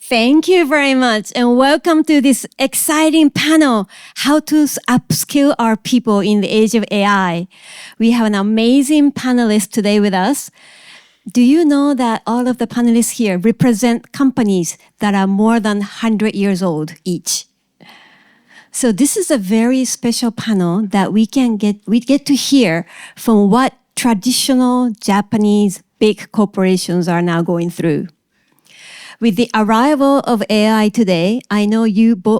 Thank you very much, and welcome to this exciting panel, How to Upskill Our People in the Age of AI. We have an amazing panelist today with us. Do you know that all of the panelists here represent companies that are more than 100 years old each? So this is a very special panel that we get to hear from what traditional Japanese big corporations are now going through. With the arrival of AI today, I know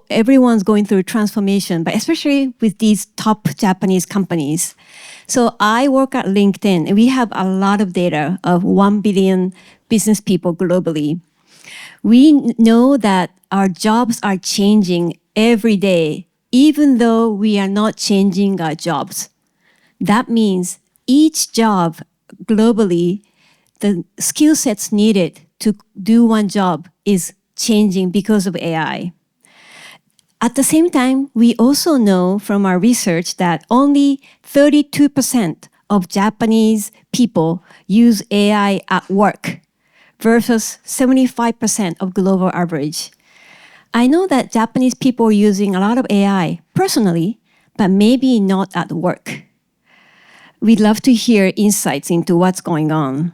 everyone's going through transformation, but especially with these top Japanese companies. So I work at LinkedIn, and we have a lot of data of 1 billion business people globally. We know that our jobs are changing every day, even though we are not changing our jobs. That means each job globally, the skill sets needed to do one job is changing because of AI. At the same time, we also know from our research that only 32% of Japanese people use AI at work versus 75% of global average. I know that Japanese people are using a lot of AI personally, but maybe not at work. We'd love to hear insights into what's going on.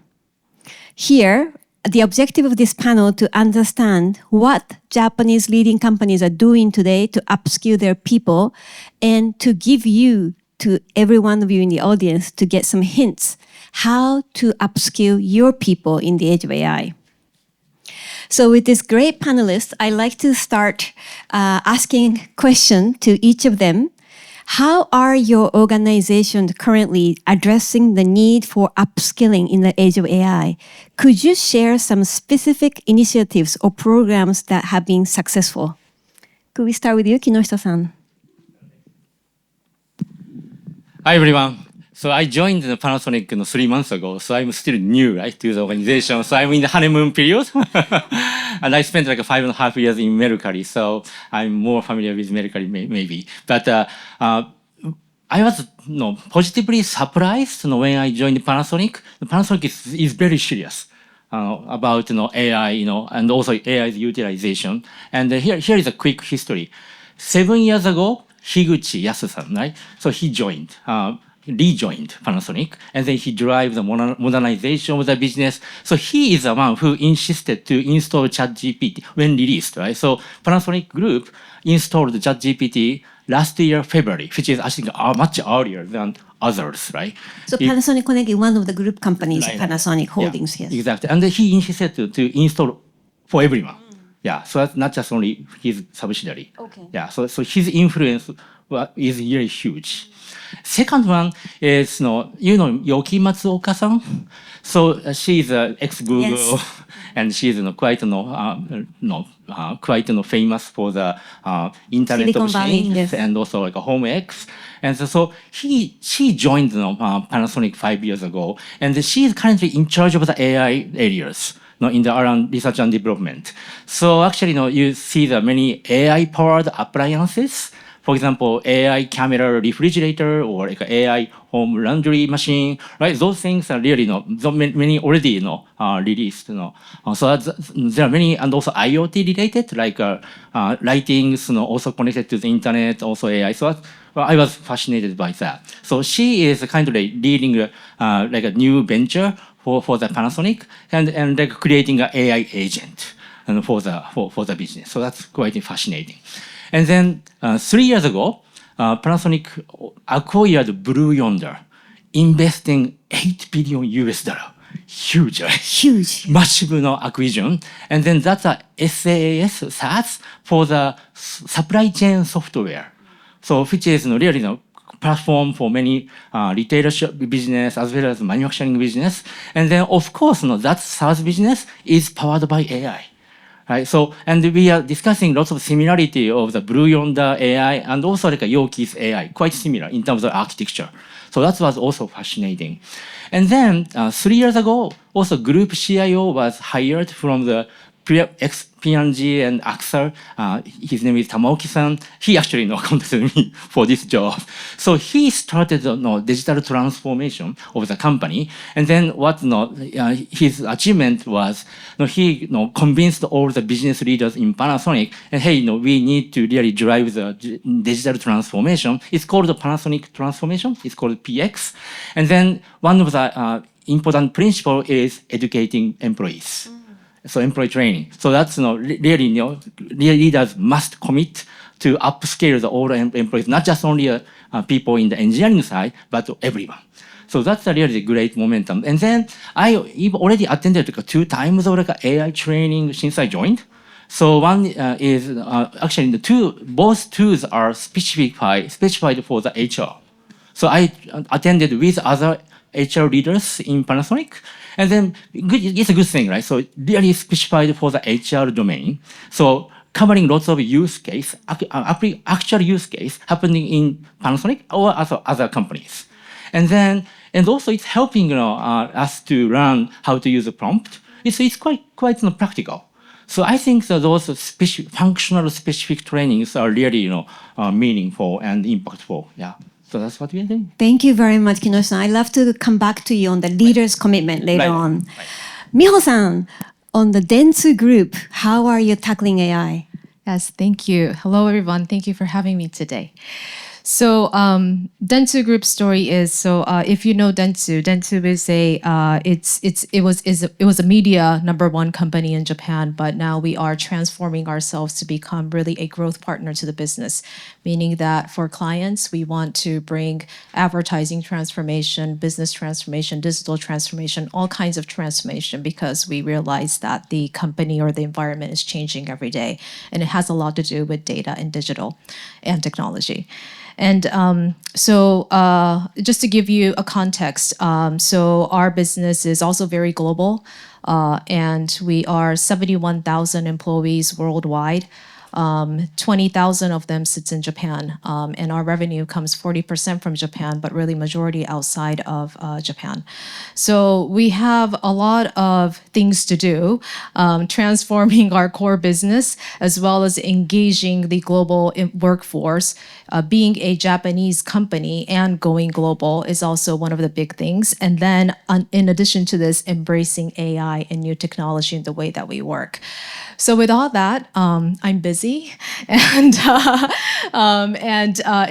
Here, the objective of this panel to understand what Japanese leading companies are doing today to upskill their people and to give you, to every one of you in the audience, to get some hints how to upskill your people in the age of AI. So with this great panelist, I'd like to start asking a question to each of them. How are your organizations currently addressing the need for upskilling in the age of AI? Could you share some specific initiatives or programs that have been successful? Could we start with you, Kinoshita-san? Hi, everyone. So I joined the Panasonic 3 months ago, so I'm still new, right, to the organization. So I'm in the honeymoon period. And I spent like 5.5 years in Mercari, so I'm more familiar with Mercari maybe. But I was positively surprised when I joined Panasonic. Panasonic is very serious about AI, and also AI's utilization. And here is a quick history. 7 years ago, Higuchi Yasu-san, right? So he rejoined Panasonic, and then he drives the modernization of the business. So he is the one who insisted to install ChatGPT when released, right? So Panasonic Group installed ChatGPT last year, February, which is actually much earlier than others, right? So Panasonic Connect is one of the group companies, right. Panasonic Holdings, yes. Exactly, and he insisted to install for everyone. Yeah, so that's not just only his subsidiary. Okay. Yeah, so his influence is really huge. Second one is, Yoki Matsuoka-san. So she's ex-Google, yes. And she's quite famous for the Internet Silicon of Valley, Things, yes. And also like a HomeX. And so she joined Panasonic 5 years ago, and she's currently in charge of the AI areas. In the around research and development. So actually, you see the many AI-powered appliances. For example, AI camera refrigerator or like AI home laundry machine, right? Those things are really many already released. So there are many, and also IoT related, like lightings, also connected to the internet, also AI. So I was fascinated by that. So she is kind of like leading like a new venture for the Panasonic and like creating an AI agent for the business. So that's quite fascinating. And then 3 years ago, Panasonic acquired Blue Yonder, investing $8 billion US. Huge, right? Huge. Massive acquisition. And then that's a SaaS for the supply chain software. So which is really platform for many retailership business as well as manufacturing business. And then of course, that SaaS business is powered by AI. Right? So, and we are discussing lots of similarity of the Blue Yonder AI and also like a Yoki's AI, quite similar in terms of architecture. So that was also fascinating. And then 3 years ago, also group CIO was hired from the P&G and AXA, his name is Tamaoki-san. He actually contacted me for this job. So he started digital transformation of the company. And then what his achievement was, he convinced all the business leaders in Panasonic, and hey, we need to really drive the digital transformation. It's called the Panasonic transformation. It's called PX. And then one of the important principle is educating employees. So employee training. So that's really leaders must commit to upscale the all employees, not just only people in the engineering side, but everyone. So that's a really great momentum. And then I already attended 2 times of AI training since I joined. So one is actually both tools are specified for the HR. So I attended with other HR leaders in Panasonic. And then it's a good thing, right? So really specified for the HR domain. So covering lots of use case, actual use case happening in Panasonic or other companies. And also it's helping us to learn how to use a prompt. It's quite practical. So I think that those functional specific trainings are really meaningful and impactful. Yeah. So that's what we are doing. Thank you very much, Kinoshi-san. I'd love to come back to you on the leader's commitment later on. Right. Miho-san, on the Dentsu group, how are you tackling AI? Yes, thank you. Hello, everyone. Thank you for having me today. So Dentsu Group story is, so if you know Dentsu is it was a media #1 company in Japan, but now we are transforming ourselves to become really a growth partner to the business, meaning that for clients, we want to bring advertising transformation, business transformation, digital transformation, all kinds of transformation, because we realize that the company or the environment is changing every day, and it has a lot to do with data and digital and technology. And so just to give you a context, so our business is also very global, and we are 71,000 employees worldwide. 20,000 of them sits in Japan, and our revenue comes 40% from Japan, but really majority outside of Japan. So we have a lot of things to do, transforming our core business, as well as engaging the global workforce. Being a Japanese company and going global is also one of the big things. And then in addition to this, embracing AI and new technology in the way that we work. So with all that, I'm busy, and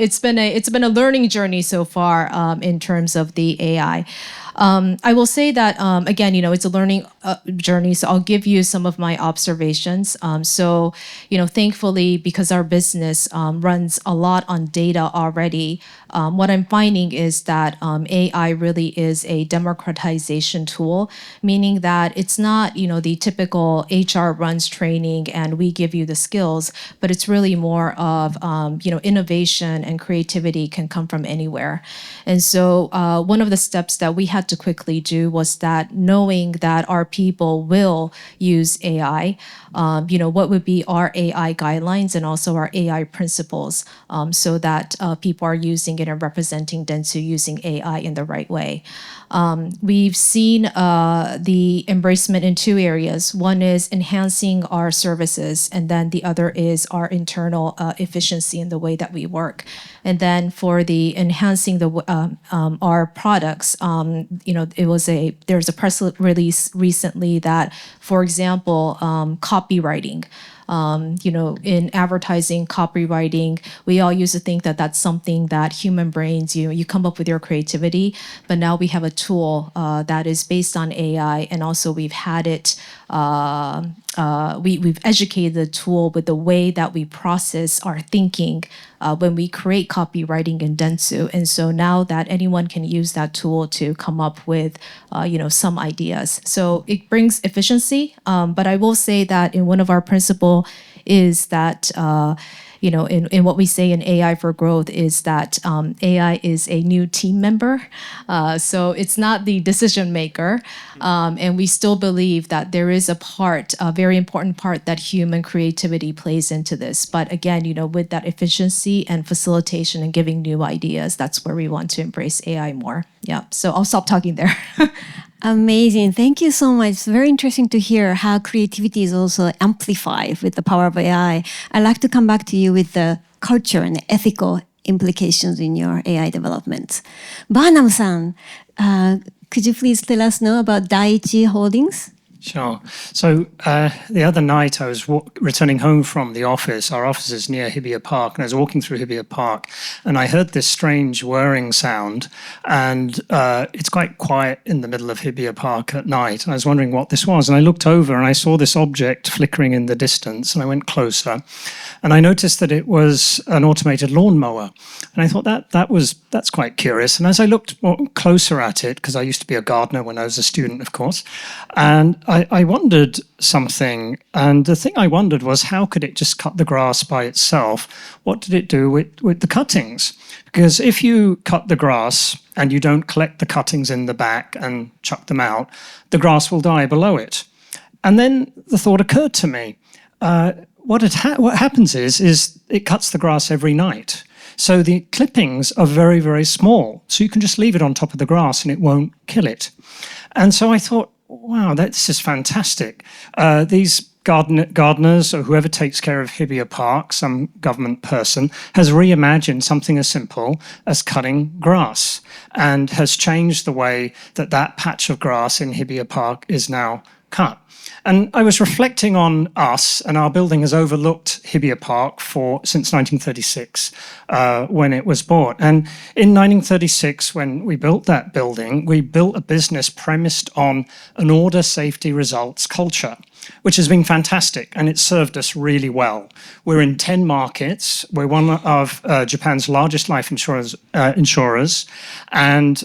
it's been a learning journey so far in terms of the AI. I will say that, again, it's a learning journey, so I'll give you some of my observations. So, thankfully, because our business runs a lot on data already, what I'm finding is that AI really is a democratization tool, meaning that it's not, the typical HR runs training and we give you the skills, but it's really more of, innovation and creativity can come from anywhere. And so one of the steps that we had to quickly do was that, knowing that our people will use AI, what would be our AI guidelines and also our AI principles, so that people are using it and representing Dentsu using AI in the right way. We've seen the embracement in 2 areas. One is enhancing our services, and then the other is our internal efficiency in the way that we work. And then for the enhancing our products, there's a press release recently that, for example, copywriting. In advertising, copywriting, we all used to think that that's something that human brains, you come up with your creativity, but now we have a tool that is based on AI, and also we've had it, we've educated the tool with the way that we process our thinking when we create copywriting in Dentsu. And so now that anyone can use that tool to come up with, some ideas. So it brings efficiency, but I will say that in one of our principles is that, in what we say in AI for growth is that AI is a new team member. So it's not the decision maker. And we still believe that there is a very important part that human creativity plays into this. But again, with that efficiency and facilitation and giving new ideas, that's where we want to embrace AI more. Yeah. So I'll stop talking there. Amazing. Thank you so much. It's very interesting to hear how creativity is also amplified with the power of AI. I'd like to come back to you with the culture and ethical implications in your AI development. Barnham-san, could you please let us know about Daiichi Holdings? Sure. So the other night I was returning home from the office. Our office is near Hibiya Park, and I was walking through Hibiya Park, and I heard this strange whirring sound, and it's quite quiet in the middle of Hibiya Park at night, and I was wondering what this was, and I looked over and I saw this object flickering in the distance, and I went closer, and I noticed that it was an automated lawnmower, and I thought that's quite curious, and as I looked more closer at it, because I used to be a gardener when I was a student, of course, and I wondered something, and the thing I wondered was, how could it just cut the grass by itself? What did it do with the cuttings? Because if you cut the grass and you don't collect the cuttings in the back and chuck them out, the grass will die below it. And then the thought occurred to me, what happens is it cuts the grass every night. So the clippings are very, very small. So you can just leave it on top of the grass and it won't kill it. And so I thought, wow, this is fantastic. These gardeners or whoever takes care of Hibiya Park, some government person, has reimagined something as simple as cutting grass and has changed the way that patch of grass in Hibiya Park is now cut. And I was reflecting on us, and our building has overlooked Hibiya Park since 1936, when it was bought. And in 1936, when we built that building, we built a business premised on an order, safety, results culture, which has been fantastic, and it's served us really well. We're in 10 markets. We're one of Japan's largest life insurers, and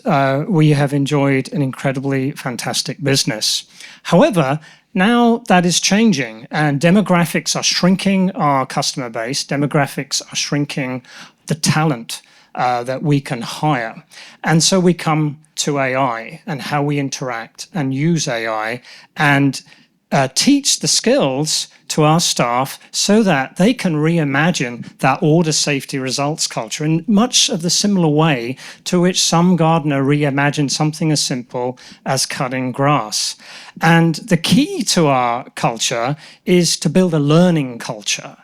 we have enjoyed an incredibly fantastic business. However, now that is changing, and demographics are shrinking our customer base. Demographics are shrinking the talent that we can hire. And so we come to AI and how we interact and use AI and teach the skills to our staff so that they can reimagine that order, safety, results culture in much of the similar way to which some gardener reimagined something as simple as cutting grass. And the key to our culture is to build a learning culture.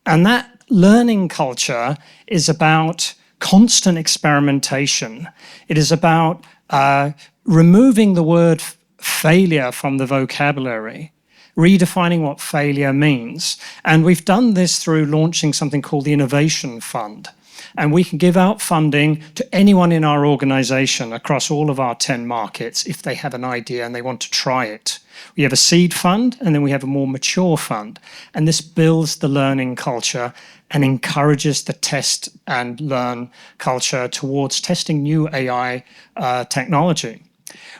And that learning culture is about constant experimentation. It is about removing the word failure from the vocabulary, redefining what failure means. And we've done this through launching something called the Innovation Fund. And we can give out funding to anyone in our organization across all of our 10 markets if they have an idea and they want to try it. We have a seed fund, and then we have a more mature fund. And this builds the learning culture and encourages the test and learn culture towards testing new AI technology.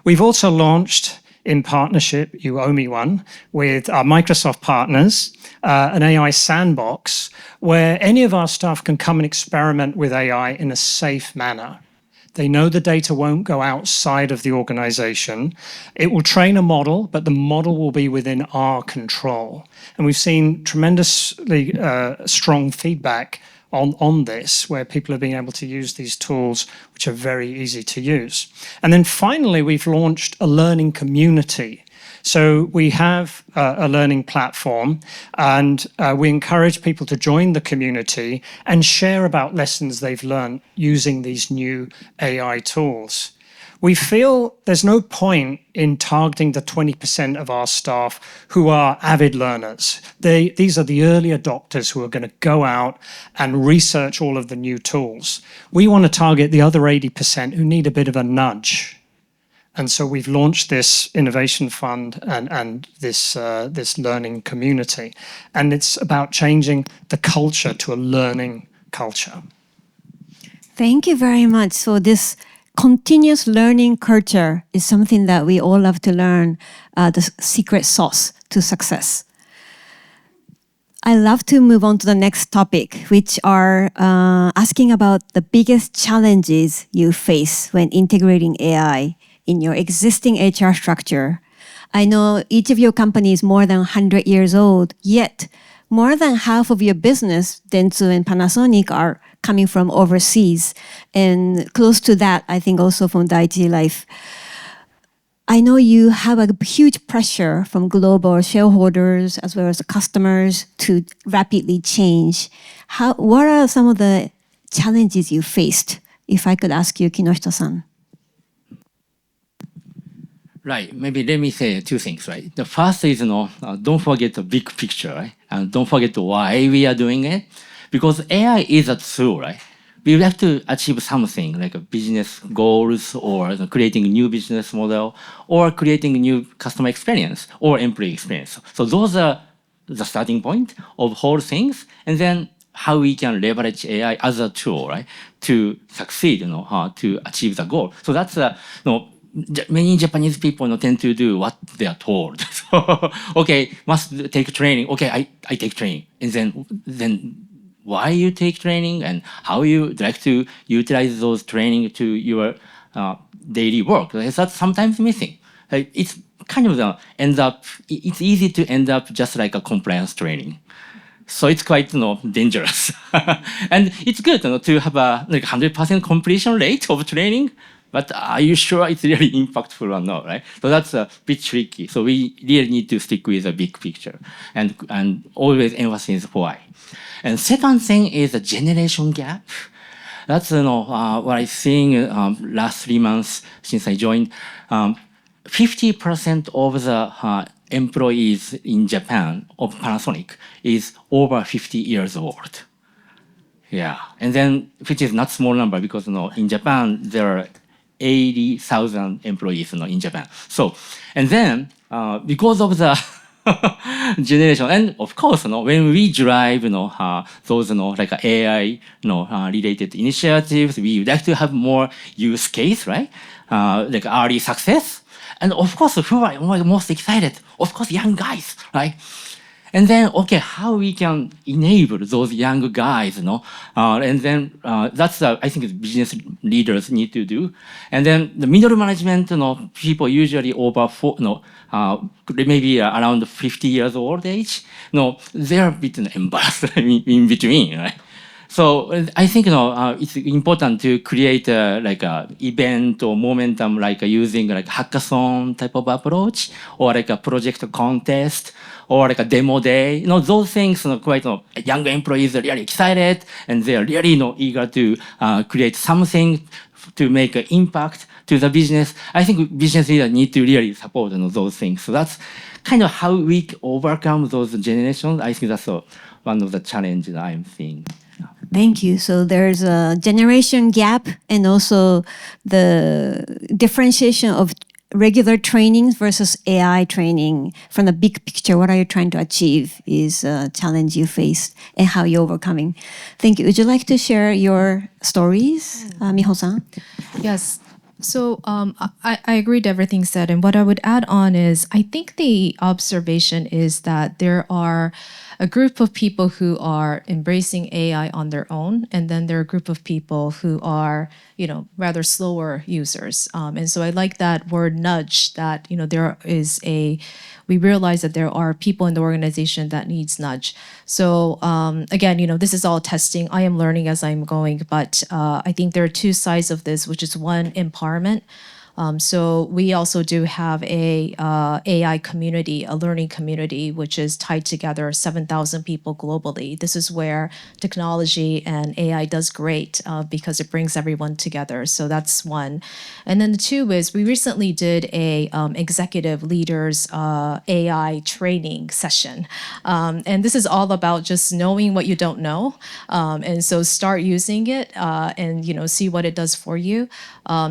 We've also launched, in partnership, you owe me one, with our Microsoft partners, an AI sandbox where any of our staff can come and experiment with AI in a safe manner. They know the data won't go outside of the organization. It will train a model, but the model will be within our control. And we've seen tremendously strong feedback on this, where people have been able to use these tools, which are very easy to use. And then finally, we've launched a learning community. So we have a learning platform, and we encourage people to join the community and share about lessons they've learned using these new AI tools. We feel there's no point in targeting the 20% of our staff who are avid learners. These are the early adopters who are going to go out and research all of the new tools. We want to target the other 80% who need a bit of a nudge. And so we've launched this innovation fund and this learning community. And it's about changing the culture to a learning culture. Thank you very much. So this continuous learning culture is something that we all love to learn, the secret sauce to success. I love to move on to the next topic, which are asking about the biggest challenges you face when integrating AI in your existing HR structure. I know each of your companies is more than 100 years old, yet more than half of your business, Dentsu and Panasonic, are coming from overseas, and close to that, I think, also from Daiichi Life. I know you have a huge pressure from global shareholders as well as the customers to rapidly change. What are some of the challenges you faced? If I could ask you, Kinoshita-san. Right. Maybe let me say two things, right? The first is, don't forget the big picture, right? And don't forget why we are doing it. Because AI is a tool, right? We have to achieve something like a business goals or creating a new business model or creating a new customer experience or employee experience. So those are the starting point of whole things. And then how we can leverage AI as a tool, right? To succeed, to achieve the goal. So that's many Japanese people tend to do what they are told. So, okay, must take training. Okay, I take training. And then why you take training and how you like to utilize those training to your daily work. That's sometimes missing. It's kind of it's easy to end up just like a compliance training. So it's quite dangerous. And it's good to have a 100% completion rate of training, but are you sure it's really impactful or not, right? So that's a bit tricky. So we really need to stick with the big picture and always emphasize why. And second thing is the generation gap. That's what I'm seeing last 3 months since I joined. 50% of the employees in Japan of Panasonic is over 50 years old. Yeah, and then which is not small number because in Japan there are 80,000 employees in Japan. So, and then because of the generation, and of course, when we drive, those, like AI, related initiatives, we would like to have more use case, right? Like early success. And of course, who are most excited? Of course, young guys, right? And then, okay, how we can enable those young guys, and then that's I think business leaders need to do. And then the middle management, people usually over maybe around 50 years old age, they're a bit embarrassed in between, right? So I think it's important to create like a event or momentum, like using like hackathon type of approach, or like a project contest, or like a demo day. Those things quite young employees are really excited and they are really eager to create something to make an impact to the business. I think business leaders need to really support those things. So that's kind of how we overcome those generations. I think that's one of the challenges I'm seeing. Thank you. So there's a generation gap and also the differentiation of regular trainings versus AI training from the big picture. What are you trying to achieve is a challenge you faced and how you're overcoming. Thank you. Would you like to share your stories, Miho-san? Yes. So I agree to everything said. And what I would add on is I think the observation is that there are a group of people who are embracing AI on their own. And then there are a group of people who are, rather slower users. And so I like that word nudge, that, we realize that there are people in the organization that needs nudge. So again, this is all testing. I am learning as I'm going, but I think there are two sides of this, which is one, empowerment. So we also do have a AI community, a learning community, which is tied together 7,000 people globally. This is where technology and AI does great because it brings everyone together. So that's one. And then the two is we recently did a executive leaders AI training session. And this is all about just knowing what you don't know. And so start using it and, see what it does for you.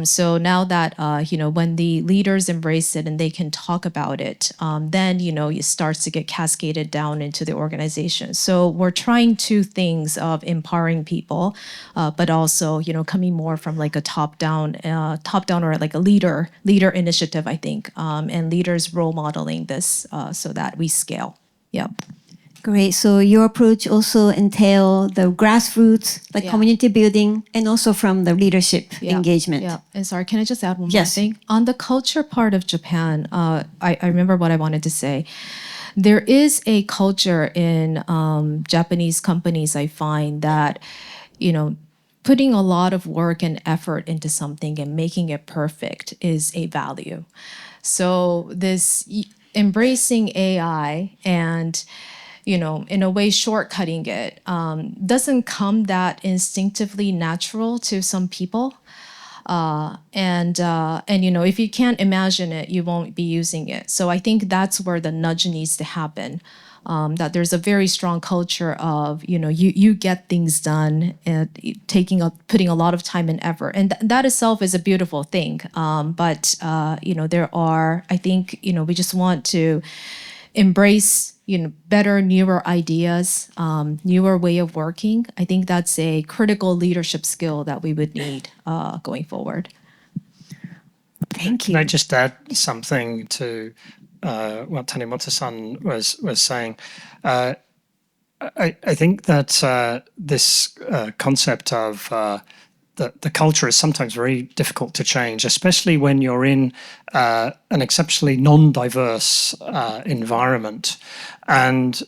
So now that, when the leaders embrace it and they can talk about it, then, it starts to get cascaded down into the organization. So we're trying two things of empowering people, but also, coming more from like a top-down or like a leader initiative, I think, and leaders role modeling this so that we scale. Yep. Great. So your approach also entail the grassroots, like community building, and also from the leadership engagement. Yeah. And sorry, can I just add one more thing? On the culture part of Japan, I remember what I wanted to say. There is a culture in Japanese companies, I find, that, putting a lot of work and effort into something and making it perfect is a value. So this embracing AI and, you know, in a way shortcutting it doesn't come that instinctively natural to some people. And you know, if you can't imagine it, you won't be using it. So I think that's where the nudge needs to happen. That there's a very strong culture of, you know, you get things done and putting a lot of time and effort, and that itself is a beautiful thing. But you know, there are, I think, you know, we just want to embrace, you know, better, newer ideas, newer way of working. I think that's a critical leadership skill that we would need going forward. Thank you. Can I just add something to what Tanimoto-san was saying? I think that this concept of the culture is sometimes very difficult to change, especially when you're in an exceptionally non-diverse environment. And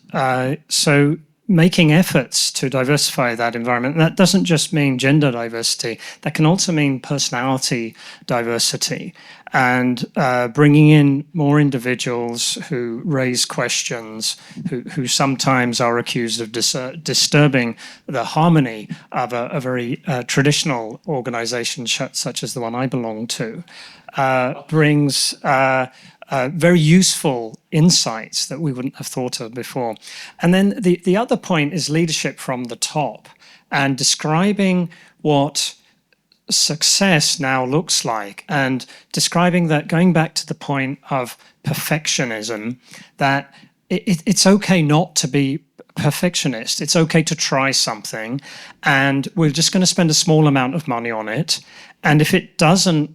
so making efforts to diversify that environment, and that doesn't just mean gender diversity, that can also mean personality diversity, and bringing in more individuals who raise questions, who sometimes are accused of disturbing the harmony of a very traditional organization such as the one I belong to, brings very useful insights that we wouldn't have thought of before. And then the other point is leadership from the top and describing what success now looks like, and describing that, going back to the point of perfectionism, that it's okay not to be perfectionist. It's okay to try something, and we're just going to spend a small amount of money on it. And if it doesn't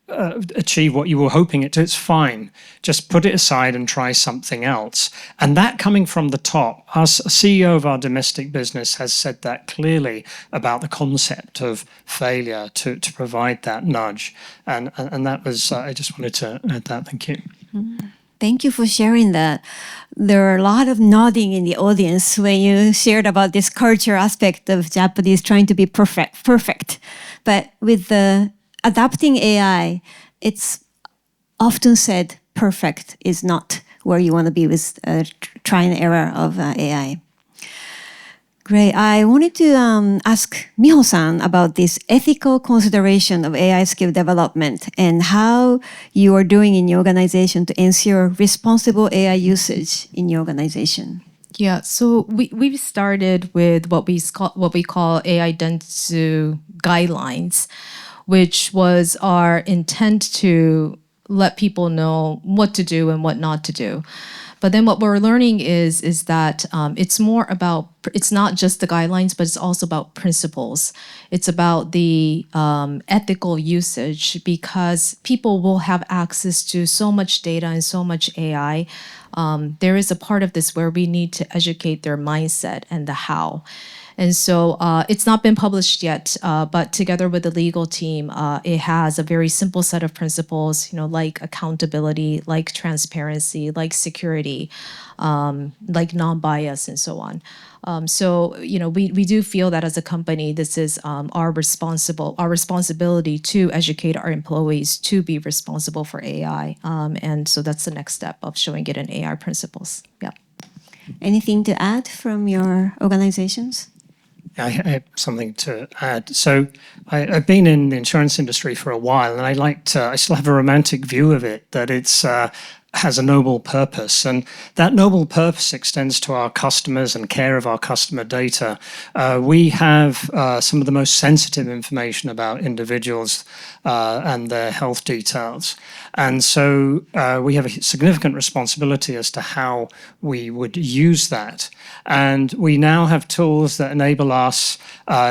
achieve what you were hoping it to, it's fine. Just put it aside and try something else. And that coming from the top, our CEO of our domestic business has said that clearly about the concept of failure to provide that nudge. And that was, I just wanted to add that. Thank you. Thank you for sharing that. There are a lot of nodding in the audience when you shared about this culture aspect of Japanese trying to be perfect. But with the adapting AI, it's often said perfect is not where you want to be with try and error of AI. Great. I wanted to ask Miho-san about this ethical consideration of AI skill development and how you are doing in your organization to ensure responsible AI usage in your organization. Yeah, so we've started with what we call AI Dentsu guidelines, which was our intent to let people know what to do and what not to do. But then what we're learning is that it's more about, it's not just the guidelines, but it's also about principles. It's about the ethical usage, because people will have access to so much data and so much AI. There is a part of this where we need to educate their mindset and the how. And so it's not been published yet, but together with the legal team, it has a very simple set of principles, you know, like accountability, like transparency, like security, like non-bias, and so on. So, you know, we do feel that as a company, this is our responsibility to educate our employees to be responsible for AI. And so that's the next step of showing it in AI principles. Yeah. Anything to add from your organizations? I have something to add. So I've been in the insurance industry for a while, and I still have a romantic view of it, that it's has a noble purpose, and that noble purpose extends to our customers and care of our customer data. We have some of the most sensitive information about individuals and their health details, and so we have a significant responsibility as to how we would use that. And we now have tools that enable us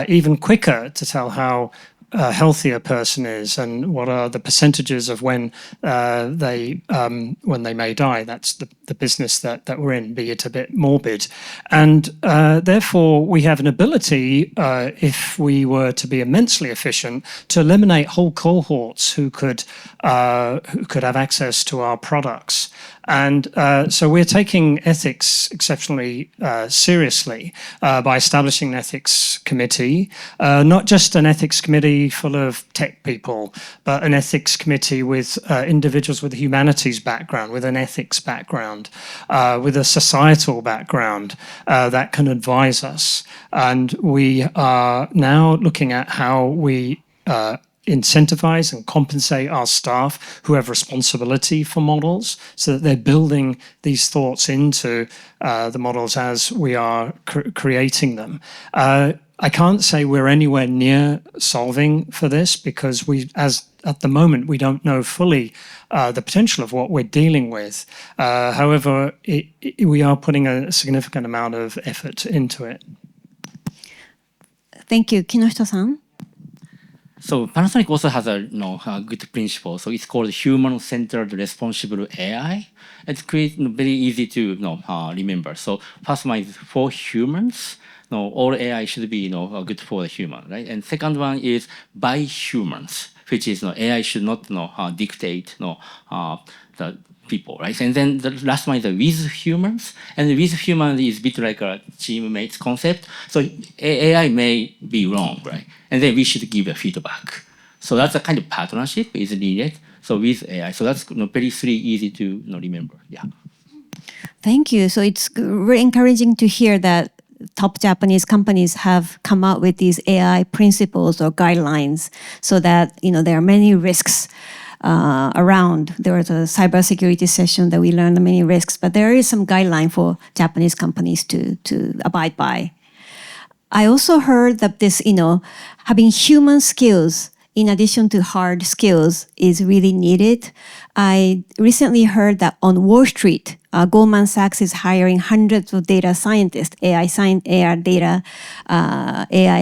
even quicker to tell how healthy a person is and what are the percentages of when they may die. That's the business that we're in, be it a bit morbid. And therefore, we have an ability, if we were to be immensely efficient, to eliminate whole cohorts who could have access to our products. And so we're taking ethics exceptionally seriously by establishing an ethics committee, not just an ethics committee committee full of tech people, but an ethics committee with individuals with a humanities background, with an ethics background, with a societal background that can advise us. And we are now looking at how we incentivize and compensate our staff who have responsibility for models so that they're building these thoughts into the models as we are creating them. I can't say we're anywhere near solving for this because at the moment, we don't know fully the potential of what we're dealing with. However, we are putting a significant amount of effort into it. Thank you. Kinoshita-san? So Panasonic also has a good principle. So it's called human-centered responsible AI. It's very easy to remember. So first one is for humans. All AI should be good for the human, right? And second one is by humans, which is AI should not dictate the people, right? And then the last one is with humans, and with humans is a bit like a teammates concept. So AI may be wrong, right? And then we should give a feedback. So that's a kind of partnership is needed. So with AI, so that's very easy to remember. Yeah. Thank you. So it's very encouraging to hear that top Japanese companies have come out with these AI principles or guidelines so that there are many risks around. There was a cybersecurity session that we learned many risks, but there is some guideline for Japanese companies to abide by. I also heard that this, having human skills in addition to hard skills is really needed. I recently heard that on Wall Street, Goldman Sachs is hiring hundreds of data scientists, AI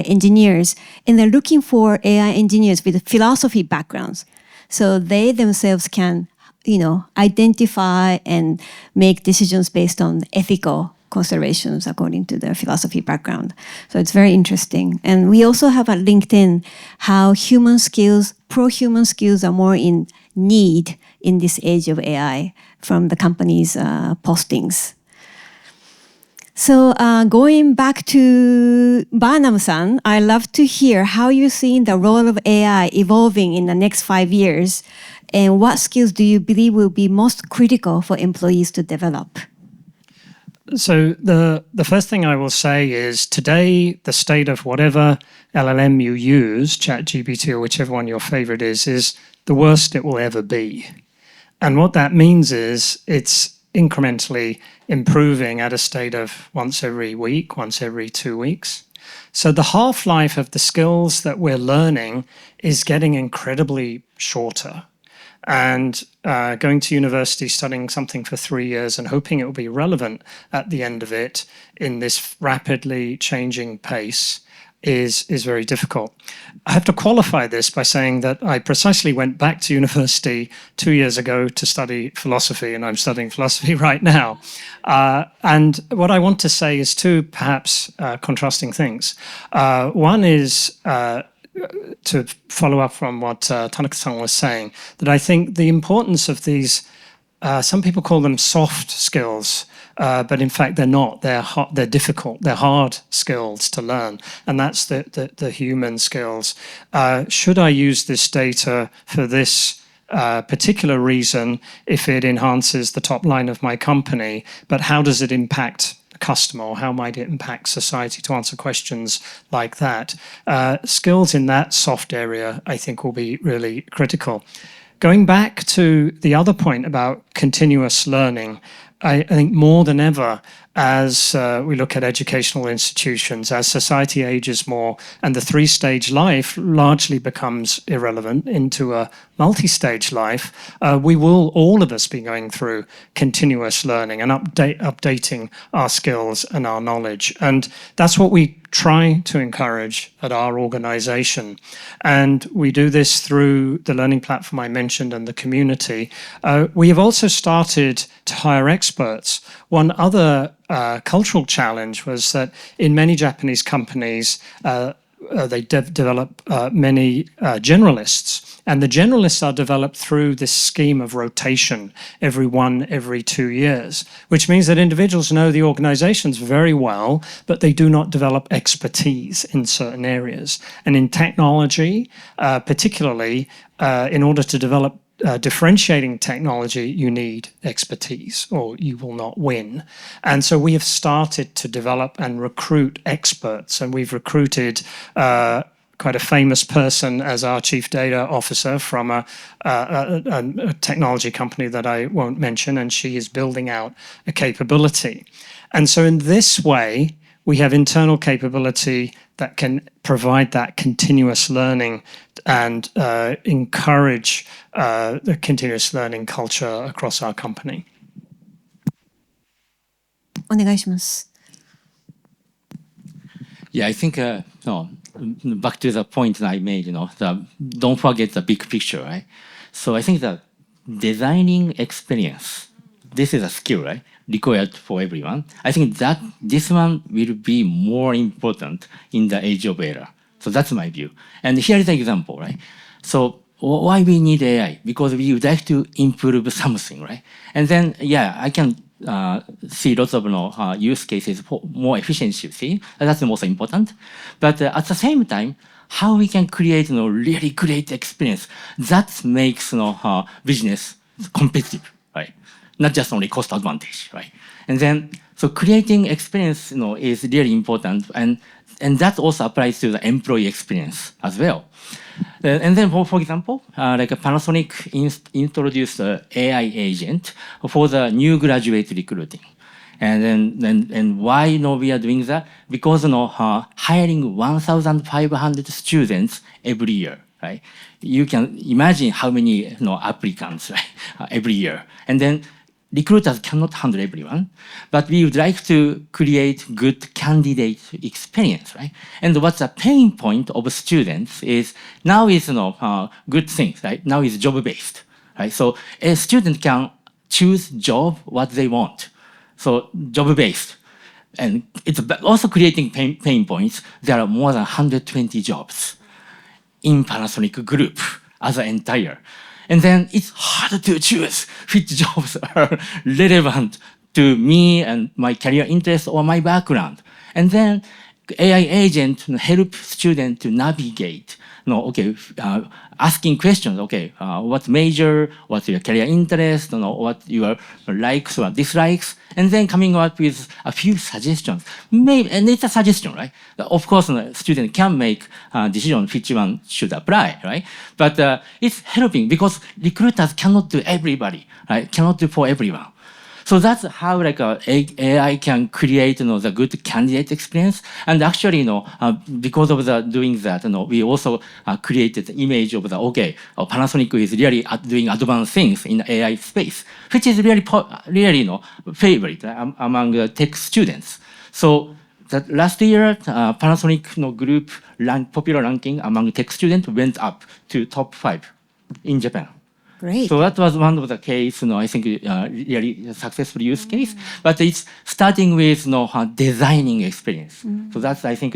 engineers, and they're looking for AI engineers with philosophy backgrounds. So they themselves can, identify and make decisions based on ethical considerations according to their philosophy background. So it's very interesting. And we also have at LinkedIn how human skills, pro-human skills are more in need in this age of AI from the company's postings. So going back to Barnham-san, I love to hear how you're seeing the role of AI evolving in the next 5 years, and what skills do you believe will be most critical for employees to develop? So the first thing I will say is today, the state of whatever LLM you use, ChatGPT or whichever one your favorite is the worst it will ever be. And what that means is it's incrementally improving at a state of once every week, once every 2 weeks. So the half-life of the skills that we're learning is getting incredibly shorter. And going to university, studying something for 3 years and hoping it will be relevant at the end of it in this rapidly changing pace is very difficult. I have to qualify this by saying that I precisely went back to university 2 years ago to study philosophy, and I'm studying philosophy right now. And what I want to say is two perhaps contrasting things. One is to follow up from what Tanaka-san was saying, that I think the importance of these, some people call them soft skills, but in fact they're not. They're difficult. They're hard skills to learn, and that's the human skills. Should I use this data for this particular reason if it enhances the top line of my company? But how does it impact customer, or how might it impact society, to answer questions like that? Skills in that soft area, I think, will be really critical. Going back to the other point about continuous learning, I think more than ever, as we look at educational institutions, as society ages more and the three-stage life largely becomes irrelevant into a multi-stage life, we will, all of us, be going through continuous learning and updating our skills and our knowledge. And that's what we try to encourage at our organization. And we do this through the learning platform I mentioned and the community. We have also started to hire experts. One other cultural challenge was that in many Japanese companies, develop many generalists. And the generalists are developed through this scheme of rotation every 2 years, which means that individuals know the organizations very well, but they do not develop expertise in certain areas. And in technology, particularly, in order to develop differentiating technology, you need expertise or you will not win. And so we have started to develop and recruit experts, and we've recruited quite a famous person as our chief data officer from a technology company that I won't mention, and she is building out a capability. And so in this way, we have internal capability that can provide that continuous learning and encourage the continuous learning culture across our company. お願いします。Yeah, I think no, back to the point I made, don't forget the big picture, right? So I think that designing experience, this is a skill, right? Required for everyone. I think that this one will be more important in the age of AI. So that's my view. And here is an example, right? So why we need AI? Because we would like to improve something, right? And then, yeah, I can see lots of use cases for more efficiency. That's the most important. But at the same time, how we can create really great experience that makes business competitive, right? Not just only cost advantage, right? And then, so creating experience, is really important, and that also applies to the employee experience as well. And then, for example, like Panasonic introduced an AI agent for the new graduate recruiting. And why we are doing that? Because hiring 1,500 students every year, right? You can imagine how many applicants, right, every year. And then recruiters cannot handle everyone, but we would like to create good candidate experience, right? And what's the pain point of students is now is good things, right? Now is job based, right? So a student can choose job what they want, so job based, and it's also creating pain points. There are more than 120 jobs in Panasonic Group as an entire. And then it's hard to choose which jobs are relevant to me and my career interest or my background. And then AI agent help student to navigate, asking questions, what major, what's your career interest, what your likes or dislikes, and then coming up with a few suggestions. And it's a suggestion, right? Of course, the student can make a decision which one should apply, right? But it's helping because recruiters cannot do everybody, right? Cannot do for everyone. So that's how AI can create the good candidate experience. And actually, because of doing that, we also created the image of Panasonic is really doing advanced things in the AI space, which is really favorite among tech students. So that last year, Panasonic group popular ranking among tech students went up to top 5 in Japan. Great. So that was one of the case, I think, really successful use case. But it's starting with designing experience. So that's, I think,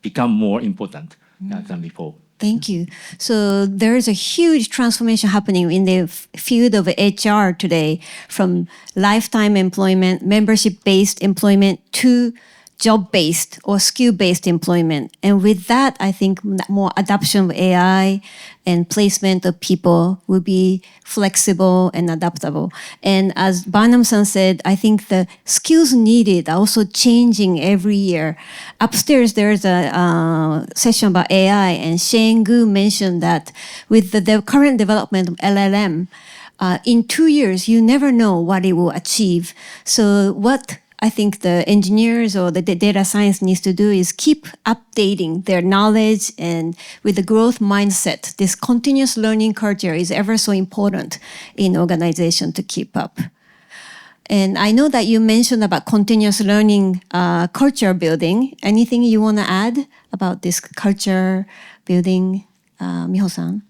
become more important than before. Thank you. So there is a huge transformation happening in the field of HR today, from lifetime employment, membership-based employment to job-based or skill-based employment. And with that, I think more adoption of AI and placement of people will be flexible and adaptable. And as Barnham-san said, I think the skills needed are also changing every year. Upstairs, there's a session about AI, and Shane Gu mentioned that with the current development of LLM, in 2 years, you never know what it will achieve. So what I think the engineers or the data science needs to do is keep updating their knowledge, and with the growth mindset, this continuous learning culture is ever so important in organization to keep up. And I know that you mentioned about continuous learning culture building. Anything you want to add about this culture building, Miho-san?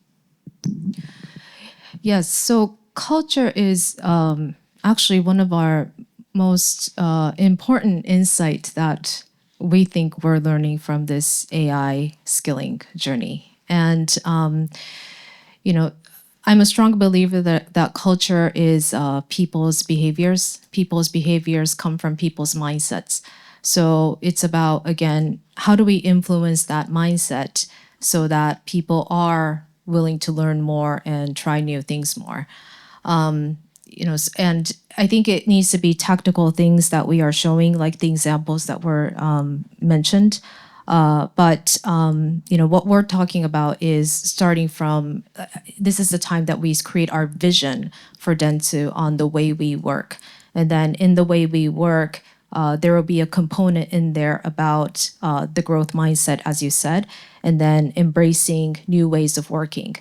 Yes, so culture is actually one of our most important insight that we think we're learning from this AI skilling journey. And, you know, I'm a strong believer that culture is people's behaviors. People's behaviors come from people's mindsets. So it's about, again, how do we influence that mindset so that people are willing to learn more and try new things more? And I think it needs to be tactical things that we are showing, like the examples that were mentioned. But what we're talking about is starting from, this is the time that we create our vision for Dentsu on the way we work. And then in the way we work, there will be a component in there about the growth mindset, as you said, and then embracing new ways of working.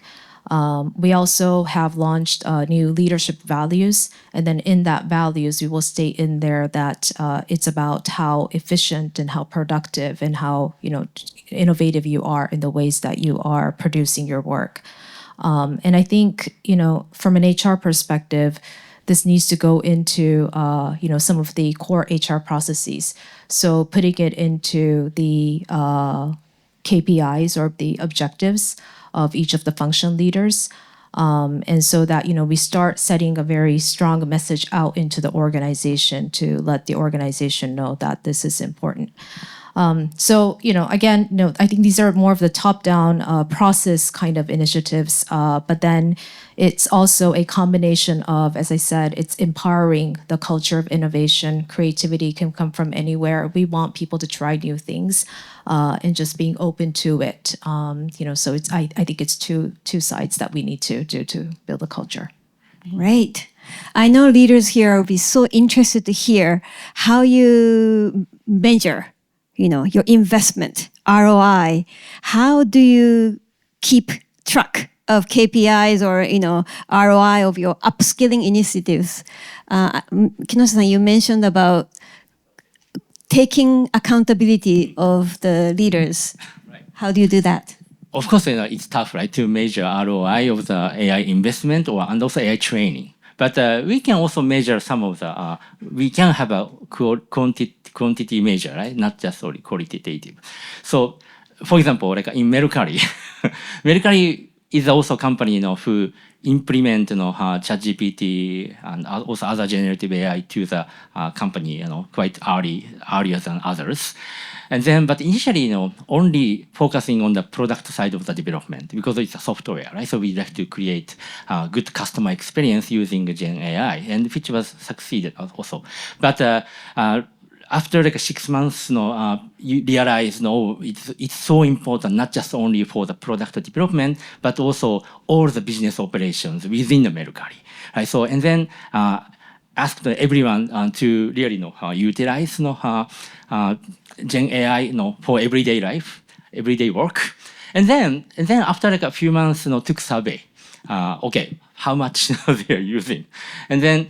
We also have launched new leadership values, and then in that values, we will state in there that it's about how efficient and how productive and how innovative you are in the ways that you are producing your work. And I think from an HR perspective, this needs to go into some of the core HR processes. So putting it into the KPIs or the objectives of each of the function leaders. And so that, we start setting a very strong message out into the organization to let the organization know that this is important. So, again, I think these are more of the top-down process kind of initiatives, but then it's also a combination of, as I said, it's empowering the culture of innovation. Creativity can come from anywhere. We want people to try new things and just being open to it. So I think it's two sides that we need to do to build a culture. Great. I know leaders here will be so interested to hear how you measure your investment, ROI. How do you keep track of KPIs or, ROI of your upskilling initiatives? Kinoshi-san, you mentioned about taking accountability of the leaders. Right. How do you do that? Of course, it's tough, right, to measure ROI of the AI investment and also AI training. But we can also measure some of the, we can have a quantity measure, right? Not just only qualitative. So, for example, like in Mercari, Mercari is also a company who implement ChatGPT and also other generative AI to the company quite earlier than others. And then, but initially, only focusing on the product side of the development because it's a software, right? So we like to create a good customer experience using Gen AI, and which was succeeded also. But after like 6 months, you realize, it's so important, not just only for the product development, but also all the business operations within the Mercari, right? So, and then asked everyone to really utilize Gen AI for everyday life, everyday work. And then after like a few months, took survey. Okay, how much they are using. And then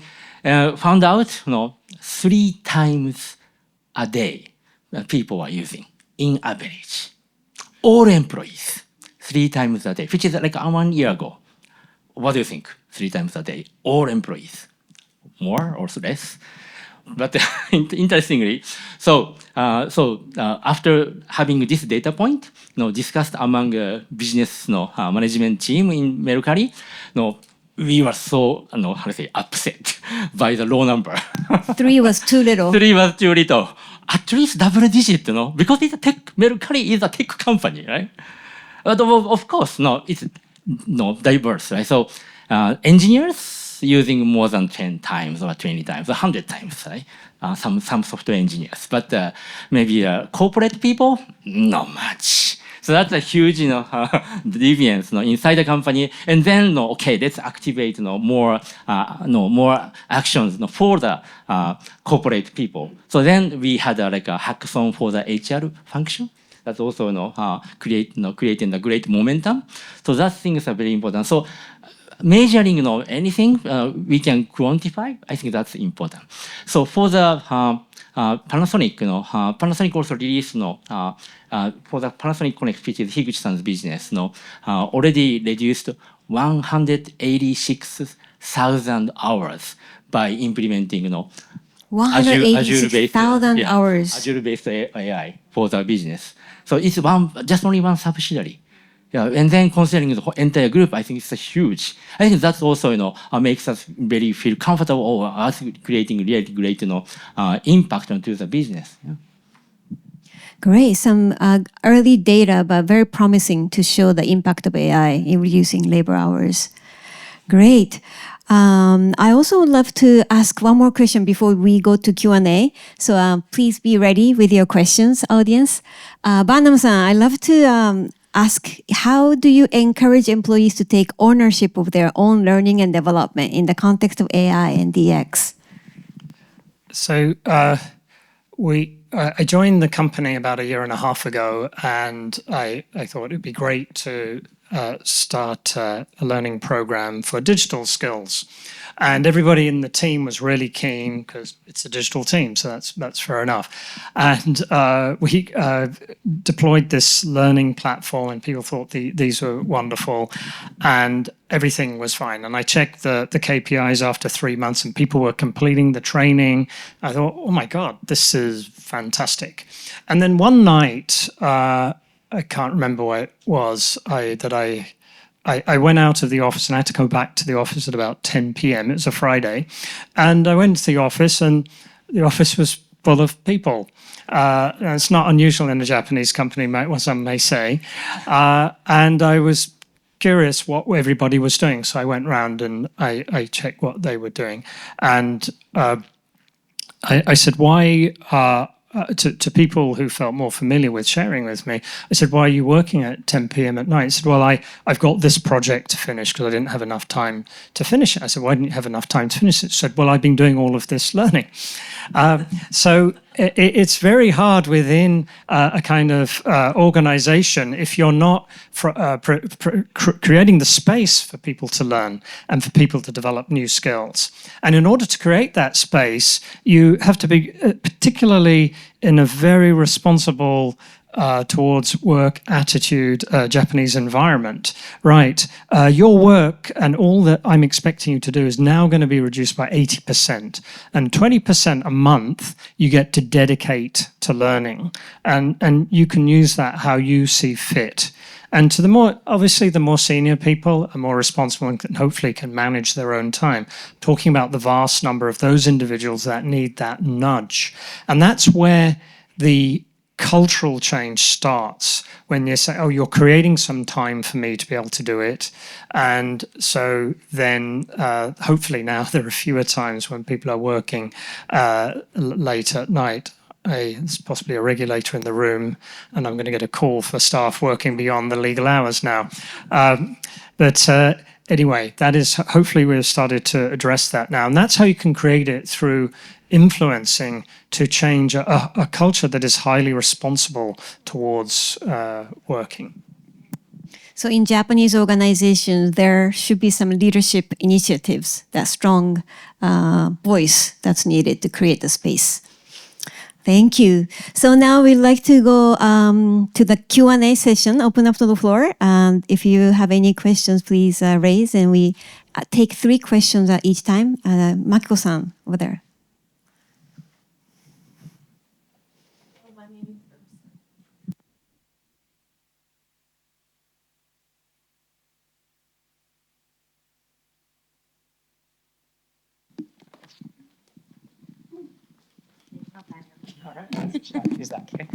found out, 3 times a day people are using in average. All employees, 3 times a day, which is like 1 year ago. What do you think? 3 times a day, all employees. More or less? But interestingly, so after having this data point, discussed among business management team in Mercari, we were so upset by the low number. 3 was too little. 3 was too little. At least double digit, because it's a tech. Mercari is a tech company, right? But of course, it's diverse, right? So engineers using more than 10 times or 20 times, 100 times, right? Some software engineers, but maybe corporate people, not much. So that's a huge, deviance, inside the company. And then, okay, let's activate, more actions, for the corporate people. So then we had like a hackathon for the HR function. That's also, creating a great momentum. So that things are very important. So measuring, anything we can quantify, I think that's important. So for the Panasonic, Panasonic also released, for the Panasonic Connect, which is Higuchi-san's business, already reduced 186,000 hours by implementing, 180,000 hours. Azure-based AI for the business. So it's just only one subsidiary. Yeah, and then considering the entire group, I think it's huge. I think that's also, makes us very feel comfortable or us creating really great, impact onto the business. Yeah. Great. Some early data, but very promising to show the impact of AI in reducing labor hours. Great. I also would love to ask one more question before we go to Q&A. So please be ready with your questions, audience. Barnham-san, I'd love to ask, how do you encourage employees to take ownership of their own learning and development in the context of AI and DX? So I joined the company about 1.5 years ago, and I thought it'd be great to start a learning program for digital skills. And everybody in the team was really keen because it's a digital team, so that's fair enough. And we deployed this learning platform, and people thought these were wonderful, and everything was fine. And I checked the KPIs after 3 months, and people were completing the training. I thought, oh my God, this is fantastic. And then one night, I can't remember what it was, I went out of the office and I had to go back to the office at about 10 p.m. It was a Friday. And I went to the office, and the office was full of people. It's not unusual in a Japanese company, some may say. And I was curious what everybody was doing. So I went round and I checked what they were doing. And I said, why... to people who felt more familiar with sharing with me, I said, why are you working at 10 p.m. at night? I said, well, I've got this project to finish because I didn't have enough time to finish it. I said, why didn't you have enough time to finish it? She said, well, I've been doing all of this learning. So it's very hard within a kind of organization if you're not creating the space for people to learn and for people to develop new skills. And in order to create that space, you have to be particularly in a very responsible towards work attitude Japanese environment. Right, your work and all that I'm expecting you to do is now going to be reduced by 80%. And 20% a month you get to dedicate to learning. And you can use that how you see fit. And to the more senior people are more responsible and hopefully can manage their own time. Talking about the vast number of those individuals that need that nudge. And that's where the cultural change starts, when you say, oh, you're creating some time for me to be able to do it. And so then hopefully now there are fewer times when people are working late at night. There's possibly a regulator in the room, and I'm going to get a call for staff working beyond the legal hours now. But anyway, that is, hopefully we've started to address that now. And that's how you can create it, through influencing to change a culture that is highly responsible towards working. So in Japanese organizations, there should be some leadership initiatives, that strong voice that's needed to create the space. Thank you. So now we'd like to go to the Q&A session, open up to the floor. And if you have any questions, please raise. And we take 3 questions at each time. Makiko-san, over there. Is that okay?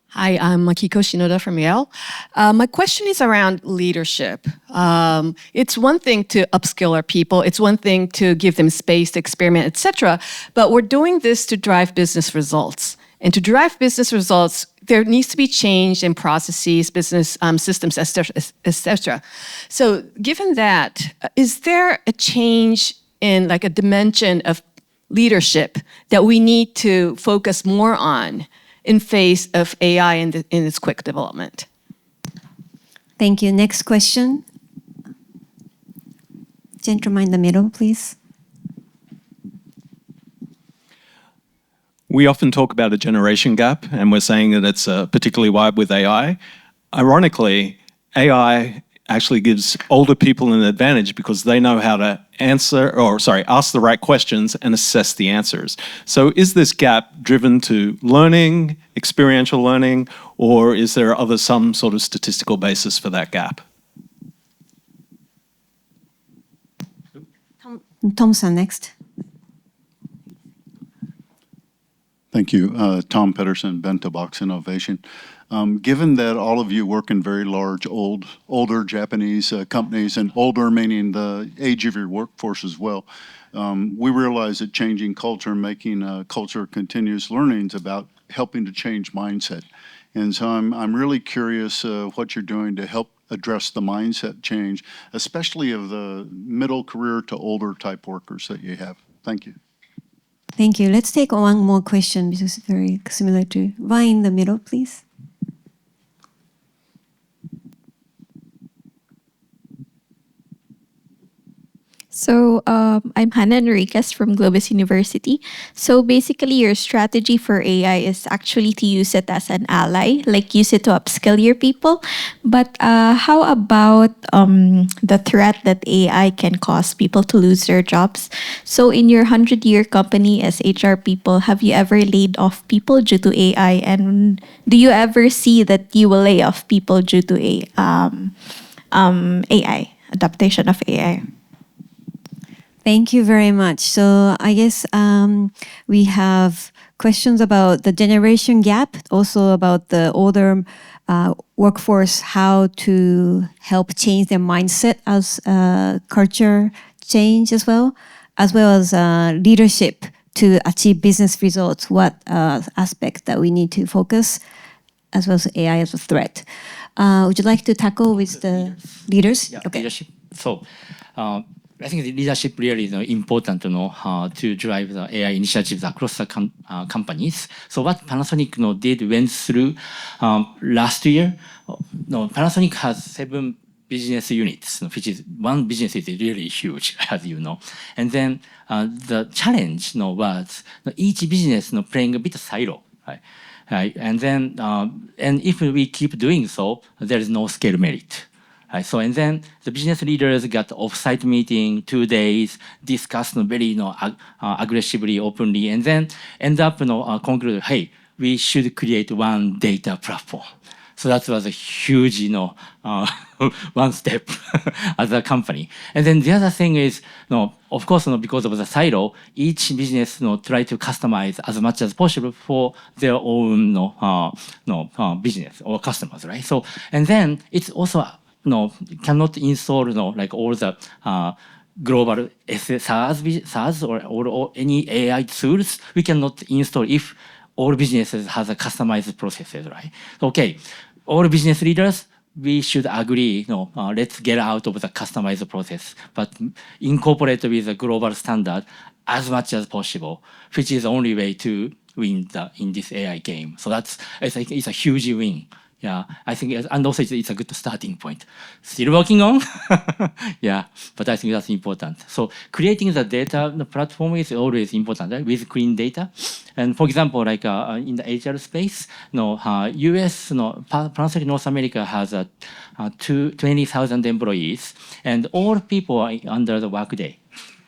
Hi, I'm Makiko Shinoda from Yale. My question is around leadership. It's one thing to upskill our people. It's one thing to give them space to experiment, etc. But we're doing this to drive business results. And to drive business results, there needs to be change in processes, business systems, etc. So given that, is there a change in like a dimension of leadership that we need to focus more on in face of AI in its quick development? Thank you. Next question. Gentleman in the middle, please. We often talk about a generation gap, and we're saying that it's particularly wide with AI. Ironically, AI actually gives older people an advantage because they know how to ask the right questions and assess the answers. So is this gap driven to learning, experiential learning, or is there some sort of statistical basis for that gap? Tom-san next. Thank you. Tom Pedersen, Bento Box Innovation. Given that all of you work in very large, older Japanese companies, and older meaning the age of your workforce as well, we realize that changing culture, making a culture of continuous learning is about helping to change mindset. And so I'm really curious what you're doing to help address the mindset change, especially of the middle career to older type workers that you have. Thank you. Thank you. Let's take one more question because it's very similar to one in the middle, please. So I'm Hannah Enriquez from GLOBIS University. So basically your strategy for AI is actually to use it as an ally, like use it to upskill your people. But how about the threat that AI can cause people to lose their jobs? So in your 100-year company as HR people, have you ever laid off people due to AI? And do you ever see that you will lay off people due to AI, adaptation of AI? Thank you very much. So I guess we have questions about the generation gap, also about the older workforce, how to help change their mindset as culture change as well as leadership to achieve business results, what aspect that we need to focus, as well as AI as a threat. Would you like to tackle with the leaders? Yeah, okay. leadership. So I think the leadership really is important to know how to drive the AI initiatives across the companies. So what Panasonic went through last year. Panasonic has 7 business units, which is one business is really huge, as you know. And then the challenge was each business playing a bit silo, right? And then and if we keep doing so, there is no scale merit. So and then the business leaders got off-site meeting 2 days, discussed very aggressively, openly, and then end up conclude, hey, we should create one data platform. So that was a huge one step as a company. And then the other thing is, of course, because of the silo, each business try to customize as much as possible for their own business or customers, right? So and then it's also cannot install like all the global SaaS or any AI tools. We cannot install if all businesses has a customized processes, right? Okay, all business leaders, we should agree, let's get out of the customized process, but incorporate with the global standard as much as possible, which is the only way to win in this AI game. So I think it's a huge win. Yeah, I think, and also it's a good starting point. Still working on, yeah, but I think that's important. So creating the data platform is always important, right? With clean data. And for example, like in the HR space, US, Panasonic North America has 20,000 employees, and all people are under the workday.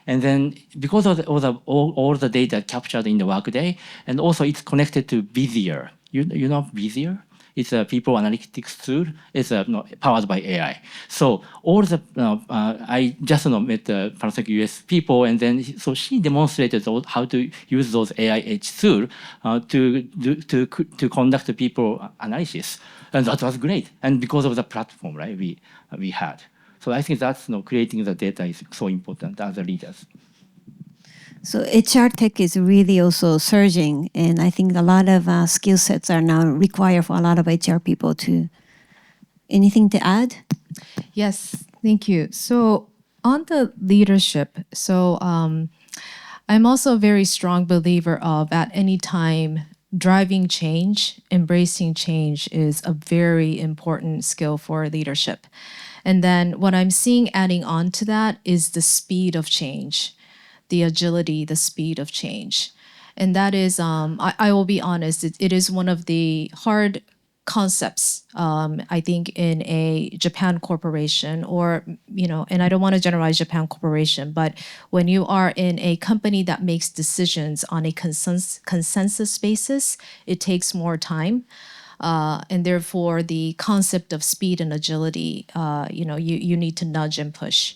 And then because of all the data captured in the workday, and also it's connected to Busier. You know Busier? It's a people analytics tool. It's powered by AI. So all the I just met the Panasonic US people, and then so she demonstrated how to use those AI edge tool to conduct the people analysis, and that was great. And because of the platform, right, we had. So I think that's creating the data is so important as a leaders. So HR tech is really also surging, and I think a lot of skill sets are now required for a lot of HR people too. Anything to add? Yes, thank you. So on the leadership, so I'm also a very strong believer of at any time driving change, embracing change is a very important skill for leadership. And then what I'm seeing adding on to that is the speed of change. The agility, the speed of change. And that is, I will be honest, it is one of the hard concepts, I think, in a Japan corporation, or, and I don't want to generalize Japan corporation, but when you are in a company that makes decisions on a consensus basis, it takes more time. And therefore, the concept of speed and agility, you need to nudge and push.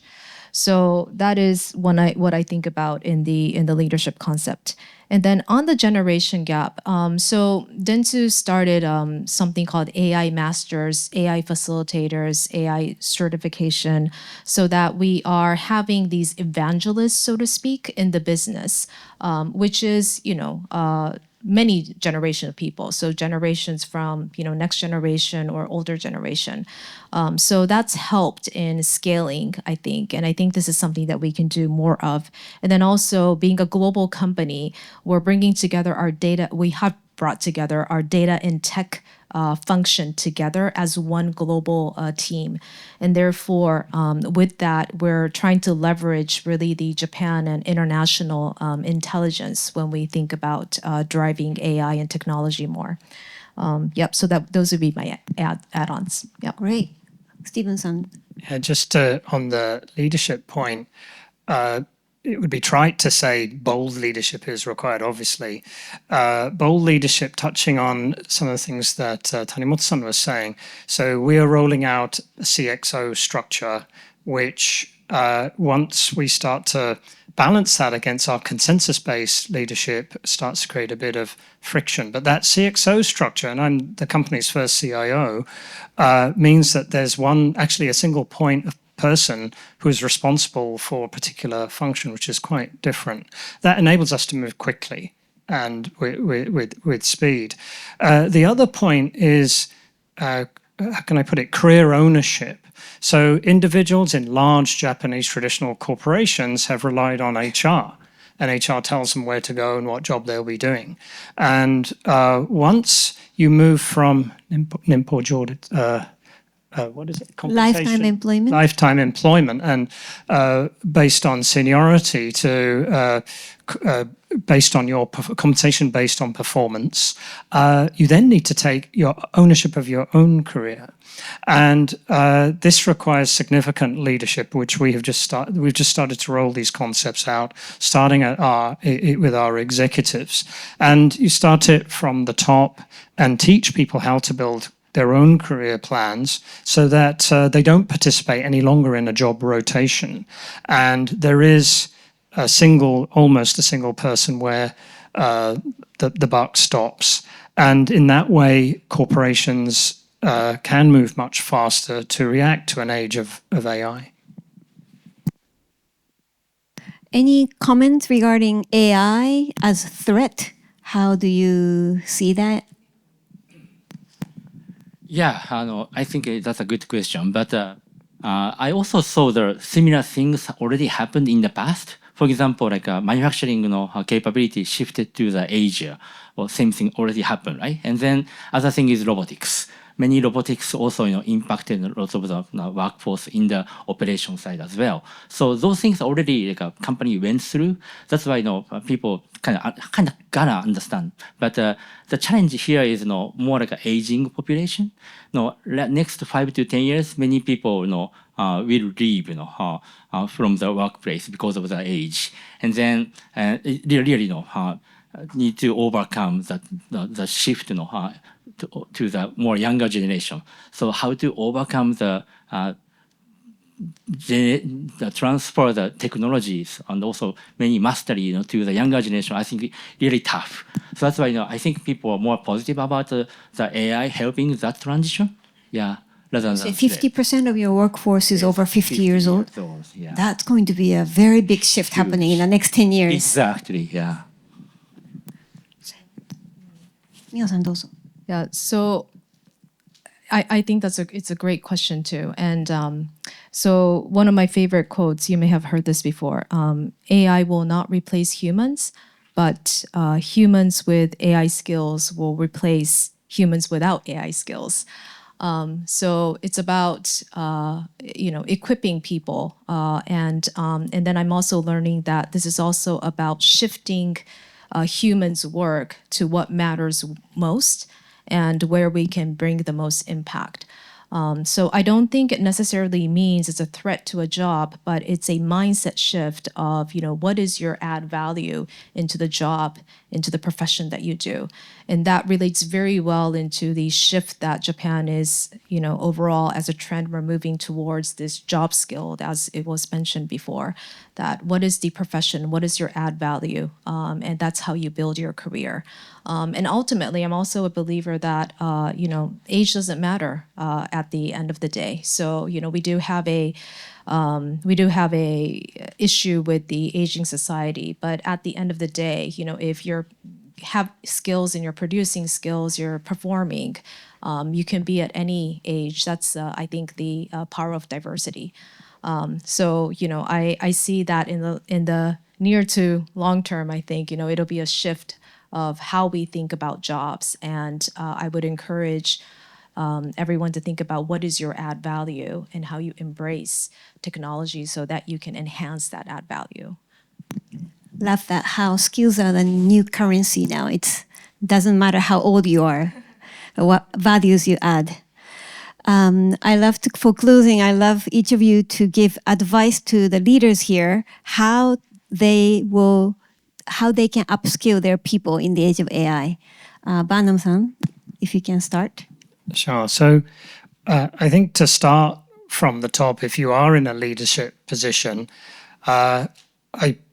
So that is what I think about in the leadership concept. And then on the generation gap, so Dentsu started something called AI Masters, AI Facilitators, AI Certification, so that we are having these evangelists, so to speak, in the business, which is, many generation of people. So generations from, next generation or older generation. So that's helped in scaling, I think. And I think this is something that we can do more of. And then also, being a global company, we're bringing together our data. We have brought together our data and tech function together as one global team. And therefore, with that, we're trying to leverage really the Japan and international intelligence when we think about driving AI and technology more. So those would be my add-ons. Yep. Great. Steven-san. Yeah, just on the leadership point, it would be trite to say bold leadership is required, obviously. Bold leadership, touching on some of the things that Tanimoto-san was saying. So we are rolling out a CXO structure, which once we start to balance that against our consensus-based leadership, starts to create a bit of friction. But that CXO structure, and I'm the company's first CIO, means that there's a single point of person who is responsible for a particular function, which is quite different. That enables us to move quickly and with speed. The other point is, how can I put it, career ownership. So individuals in large Japanese traditional corporations have relied on HR, and HR tells them where to go and what job they'll be doing. And once you move from what is it? Lifetime employment. Lifetime employment, and based on seniority to based on your compensation based on performance, you then need to take your ownership of your own career. And this requires significant leadership, which we've just started to roll these concepts out, starting with our executives. And you start it from the top and teach people how to build their own career plans so that they don't participate any longer in a job rotation. And there is almost a single person where the buck stops. And in that way, corporations can move much faster to react to an age of AI. Any comments regarding AI as a threat? How do you see that? Yeah, I think that's a good question. But I also saw the similar things already happened in the past. For example, like manufacturing capability shifted to the Asia, or same thing already happened, right? And then other thing is robotics. Many robotics also impacted lots of the workforce in the operation side as well. So those things already like a company went through. That's why people kind of gotta understand. But the challenge here is more like an aging population. Next 5 to 10 years, many people will leave from the workplace because of the age, and then really need to overcome the shift to the more younger generation. So how to overcome the transfer the technologies and also many mastery to the younger generation, I think really tough. So that's why I think people are more positive about the AI helping that transition. Yeah. Rather than 50% of your workforce is over 50 years old. Yeah. That's going to be a very big shift happening in the next 10 years. Exactly. Yeah. Mio-san, どうぞ. Yeah, so I think it's a great question too. And so one of my favorite quotes, you may have heard this before, AI will not replace humans, but humans with AI skills will replace humans without AI skills. So it's about equipping people, and then I'm also learning that this is also about shifting humans' work to what matters most, and where we can bring the most impact. So I don't think it necessarily means it's a threat to a job, but it's a mindset shift of, what is your add value into the job, into the profession that you do. And that relates very well into the shift that Japan is, overall as a trend, we're moving towards this job skill, as it was mentioned before, that what is the profession, what is your add value, and that's how you build your career. And ultimately, I'm also a believer that, age doesn't matter at the end of the day. So, we do have a issue with the aging society, but at the end of the day, if you're have skills and you're producing skills, you're performing, you can be at any age. That's, I think, the power of diversity. So, I see that in the near to long term, I think, it'll be a shift of how we think about jobs. And I would encourage everyone to think about what is your add value and how you embrace technology so that you can enhance that add value. Love that, how skills are the new currency now. It doesn't matter how old you are, what values you add. For closing, I love each of you to give advice to the leaders here, how they can upskill their people in the age of AI. Barnham-san, if you can start. Sure. So I think to start from the top, if you are in a leadership position, I've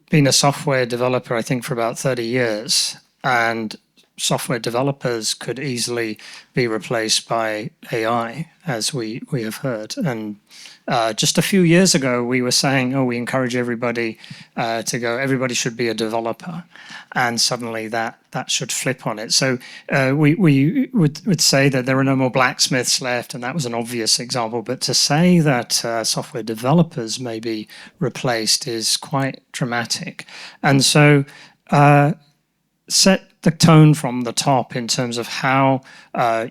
been a software developer, I think, for about 30 years, and software developers could easily be replaced by AI, as we have heard. And just a few years ago, we were saying, we encourage everybody to go, everybody should be a developer. And suddenly that should flip on it. So we would say that there are no more blacksmiths left, and that was an obvious example. But to say that software developers may be replaced is quite dramatic. And so set the tone from the top in terms of how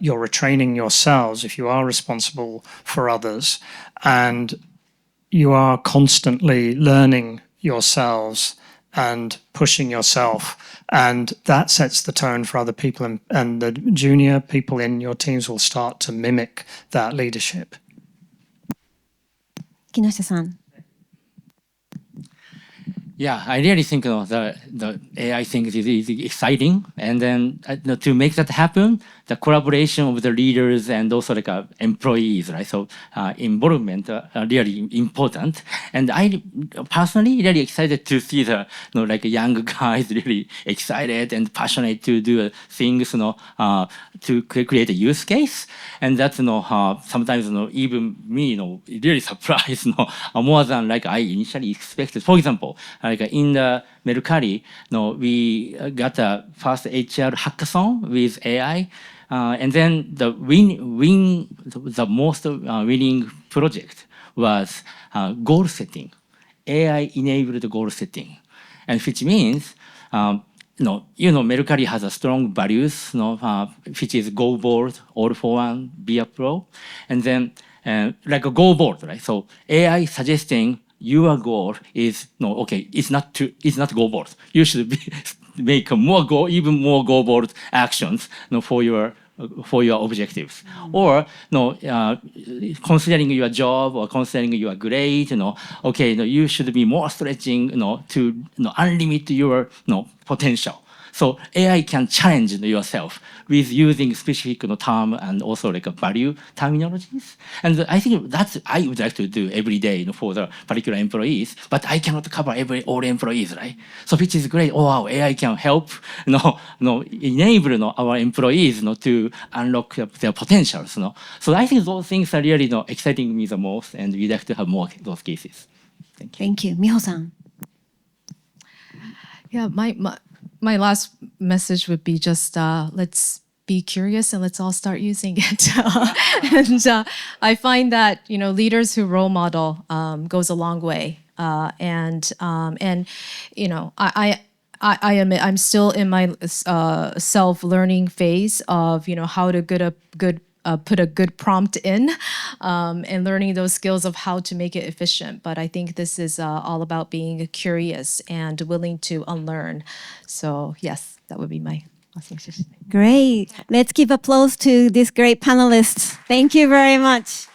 you're retraining yourselves if you are responsible for others, and you are constantly learning yourselves and pushing yourself, and that sets the tone for other people, and the junior people in your teams will start to mimic that leadership. Kinoshita-san. Yeah, I really think the AI thing is exciting, and then to make that happen, the collaboration of the leaders and also employees, right? So involvement are really important, and I personally really excited to see the young guys really excited and passionate to do things, to create a use case, and that's sometimes even me really surprised more than I initially expected. For example, in the Mercari, we got a first HR hackathon with AI, and then the most winning project was goal setting, AI-enabled goal setting, and which means Mercari has a strong values, which is go bold, all for one, be a pro, and then a go bold, right? So AI suggesting your goal is it's not go bold. You should make even more go bold actions for your objectives, or considering your job or considering your grade, you should be more stretching, to unlimit your potential. So AI can challenge yourself with using specific term and also value terminologies. And I think that's I would like to do every day for the particular employees, but I cannot cover all employees, right? So which is great. Oh wow, AI can help enable our employees to unlock their potentials. So I think those things are really exciting me the most, and we'd like to have more of those cases. Thank you. Thank you. Miho-san. Yeah, my last message would be just let's be curious and let's all start using it. And I find that leaders who role model goes a long way. And I admit I'm still in my self-learning phase of how to put a good prompt in, and learning those skills of how to make it efficient. But I think this is all about being curious and willing to unlearn. So yes, that would be my Great. Let's give applause to these great panelists. Thank you very much.